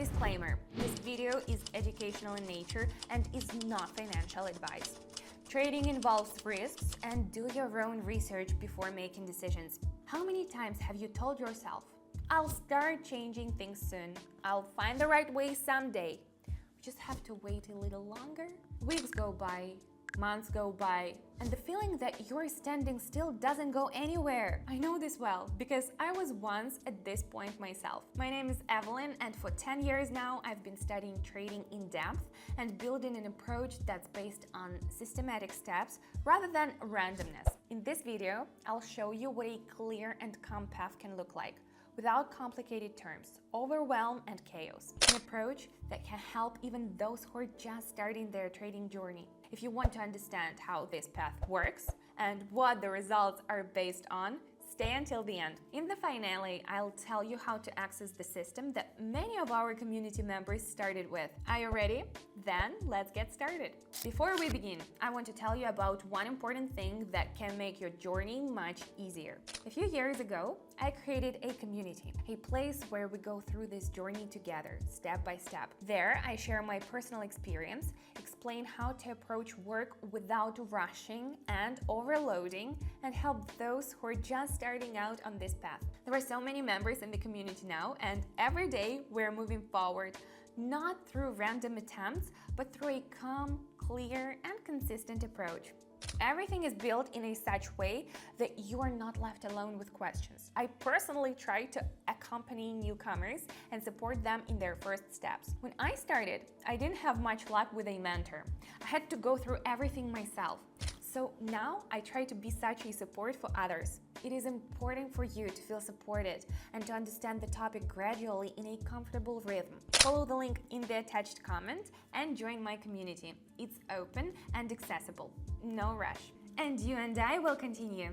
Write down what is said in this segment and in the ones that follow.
Disclaimer: this video is educational in nature and is not financial advice. Trading involves risks, and do your own research before making decisions. How many times have you told yourself, "I'll start changing things soon. I'll find the right way someday." We just have to wait a little longer. Weeks go by, months go by, and the feeling that you're standing still doesn't go anywhere. I know this well because I was once at this point myself. My name is Evelyn, and for 10 years now I've been studying trading in depth and building an approach that's based on systematic steps rather than randomness. In this video, I'll show you what a clear and calm path can look like, without complicated terms, overwhelm and chaos. An approach that can help even those who are just starting their trading journey. If you want to understand how this path works and what the results are based on, stay until the end. In the finale, I'll tell you how to access the system that many of our community members started with. Are you ready? Then let's get started. Before we begin, I want to tell you about one important thing that can make your journey much easier. A few years ago, I created a community, a place where we go through this journey together, step by step. There, I share my personal experience, explain how to approach work without rushing and overloading, and help those who are just starting out on this path. There are so many members in the community now, and every day we're moving forward, not through random attempts, but through a calm, clear, and consistent approach. Everything is built in such way that you are not left alone with questions. I personally try to accompany newcomers and support them in their first steps. When I started, I didn't have much luck with a mentor. I had to go through everything myself. So now I try to be such a support for others. It is important for you to feel supported and to understand the topic gradually in a comfortable rhythm. Follow the link in the attached comment and join my community. It's open and accessible. No rush. And you and I will continue.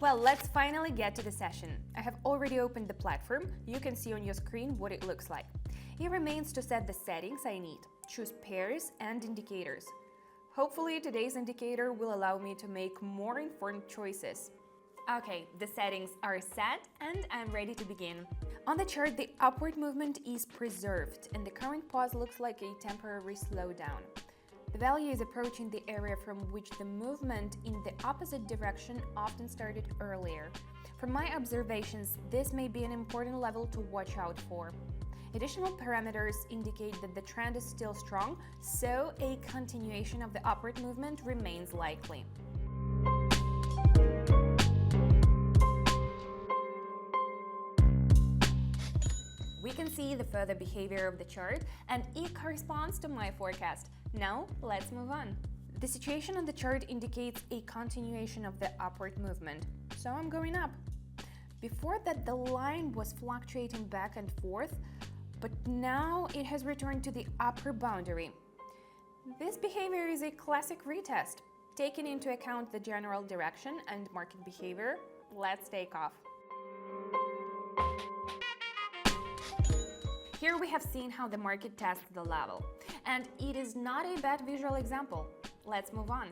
Well, let's finally get to the session. I have already opened the platform. You can see on your screen what it looks like. It remains to set the settings I need. Choose pairs and indicators. Hopefully, today's indicator will allow me to make more informed choices. Okay, the settings are set and I'm ready to begin. On the chart, the upward movement is preserved and the current pause looks like a temporary slowdown. The value is approaching the area from which the movement in the opposite direction often started earlier. From my observations, this may be an important level to watch out for. Additional parameters indicate that the trend is still strong, so a continuation of the upward movement remains likely. We can see the further behavior of the chart, and it corresponds to my forecast. Now, let's move on. The situation on the chart indicates a continuation of the upward movement, so I'm going up. Before that, the line was fluctuating back and forth, but now it has returned to the upper boundary. This behavior is a classic retest. Taking into account the general direction and market behavior, let's take off. Here we have seen how the market tests the level, and it is not a bad visual example. Let's move on.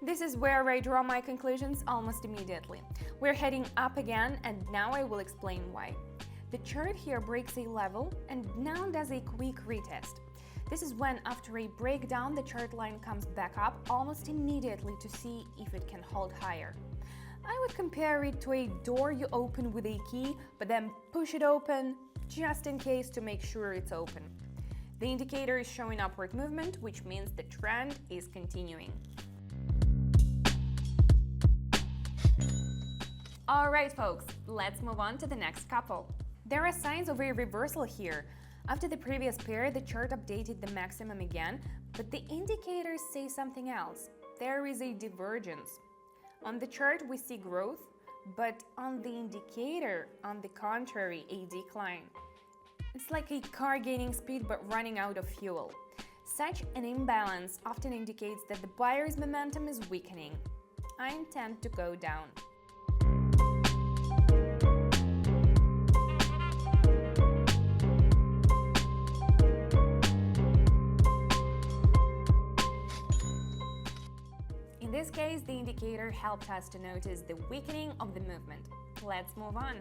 This is where I draw my conclusions almost immediately. We're heading up again, and now I will explain why. The chart here breaks a level and now does a quick retest. This is when, after a breakdown, the chart line comes back up almost immediately to see if it can hold higher. I would compare it to a door you open with a key, but then push it open just in case to make sure it's open. The indicator is showing upward movement, which means the trend is continuing. Alright folks, let's move on to the next couple. There are signs of a reversal here. After the previous pair, the chart updated the maximum again, but the indicators say something else. There is a divergence. On the chart, we see growth, but on the indicator, on the contrary, a decline. It's like a car gaining speed but running out of fuel. Such an imbalance often indicates that the buyer's momentum is weakening. I intend to go down. In this case, the indicator helped us to notice the weakening of the movement. Let's move on.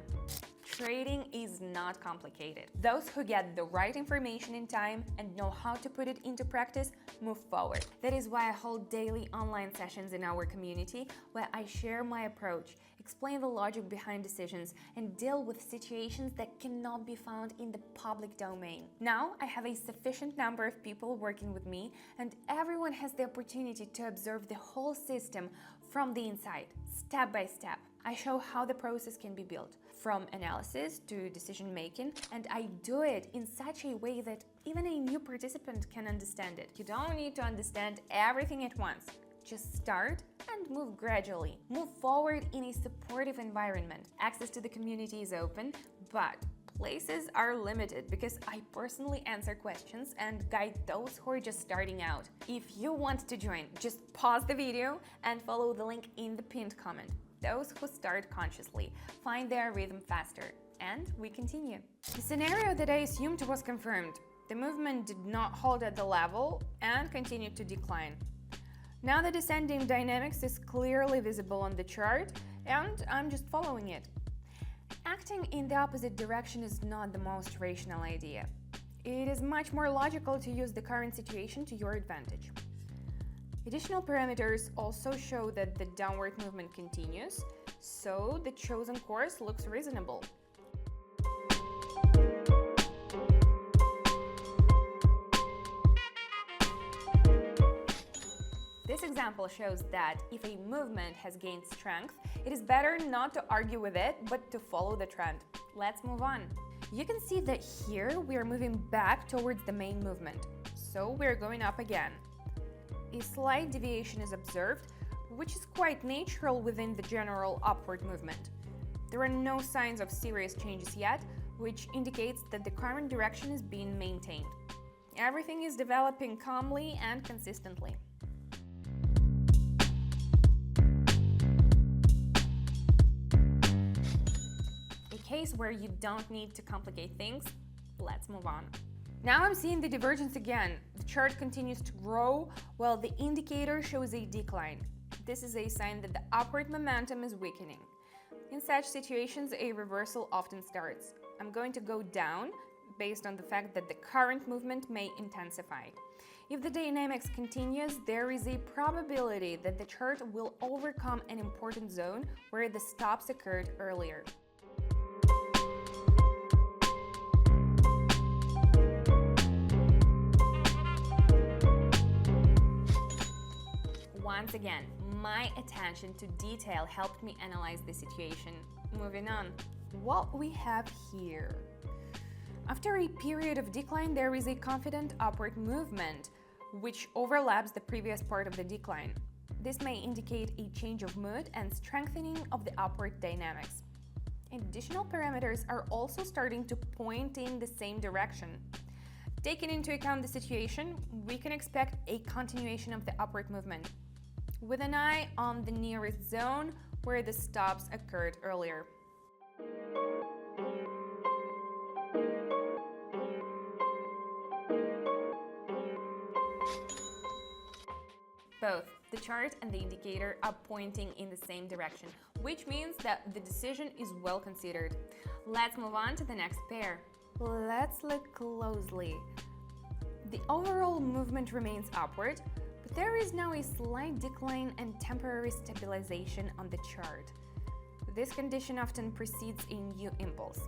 Trading is not complicated. Those who get the right information in time and know how to put it into practice move forward. That is why I hold daily online sessions in our community where I share my approach, explain the logic behind decisions, and deal with situations that cannot be found in the public domain. Now I have a sufficient number of people working with me, and everyone has the opportunity to observe the whole system from the inside, step by step. I show how the process can be built, from analysis to decision making, and I do it in such a way that even a new participant can understand it. You don't need to understand everything at once. Just start and move gradually. Move forward in a supportive environment. Access to the community is open, but places are limited because I personally answer questions and guide those who are just starting out. If you want to join, just pause the video and follow the link in the pinned comment. Those who start consciously find their rhythm faster. And we continue. The scenario that I assumed was confirmed. The movement did not hold at the level and continued to decline. Now the descending dynamics is clearly visible on the chart, and I'm just following it. Acting in the opposite direction is not the most rational idea. It is much more logical to use the current situation to your advantage. Additional parameters also show that the downward movement continues, so the chosen course looks reasonable. This example shows that if a movement has gained strength, it is better not to argue with it, but to follow the trend. Let's move on. You can see that here we are moving back towards the main movement, so we're going up again. A slight deviation is observed, which is quite natural within the general upward movement. There are no signs of serious changes yet, which indicates that the current direction is being maintained. Everything is developing calmly and consistently. A case where you don't need to complicate things. Let's move on. Now I'm seeing the divergence again. The chart continues to grow while the indicator shows a decline. This is a sign that the upward momentum is weakening. In such situations, a reversal often starts. I'm going to go down based on the fact that the current movement may intensify. If the dynamics continues, there is a probability that the chart will overcome an important zone where the stops occurred earlier. Once again, my attention to detail helped me analyze the situation. Moving on. What we have here. After a period of decline, there is a confident upward movement, which overlaps the previous part of the decline. This may indicate a change of mood and strengthening of the upward dynamics. Additional parameters are also starting to point in the same direction. Taking into account the situation, we can expect a continuation of the upward movement, with an eye on the nearest zone where the stops occurred earlier. Both the chart and the indicator are pointing in the same direction, which means that the decision is well considered. Let's move on to the next pair. Let's look closely. The overall movement remains upward, but there is now a slight decline and temporary stabilization on the chart. This condition often precedes a new impulse.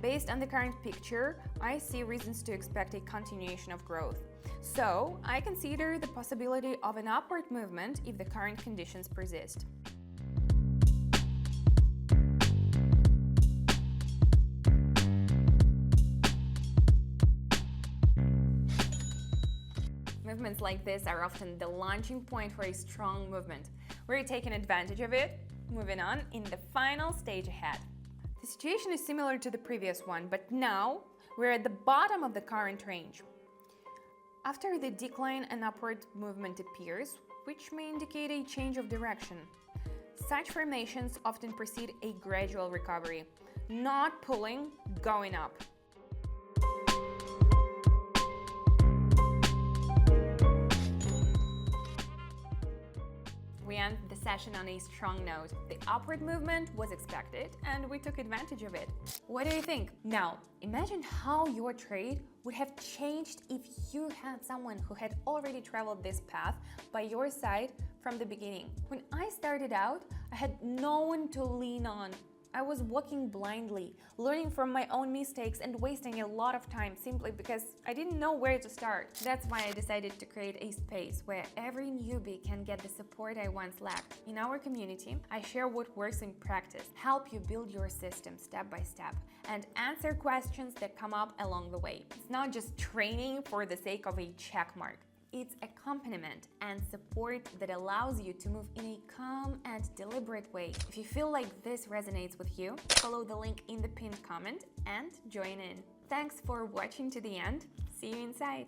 Based on the current picture, I see reasons to expect a continuation of growth. So, I consider the possibility of an upward movement if the current conditions persist. Movements like this are often the launching point for a strong movement. We're taking advantage of it. Moving on in the final stage ahead. The situation is similar to the previous one, but now we're at the bottom of the current range. After the decline, an upward movement appears, which may indicate a change of direction. Such formations often precede a gradual recovery, not pulling, going up. We end the session on a strong note. The upward movement was expected, and we took advantage of it. What do you think? Now, imagine how your trade would have changed if you had someone who had already traveled this path by your side from the beginning. When I started out, I had no one to lean on. I was walking blindly, learning from my own mistakes and wasting a lot of time simply because I didn't know where to start. That's why I decided to create a space where every newbie can get the support I once lacked. In our community, I share what works in practice, help you build your system step by step, and answer questions that come up along the way. It's not just training for the sake of a check mark. It's accompaniment and support that allows you to move in a calm and deliberate way. If you feel like this resonates with you, follow the link in the pinned comment and join in. Thanks for watching to the end. See you inside.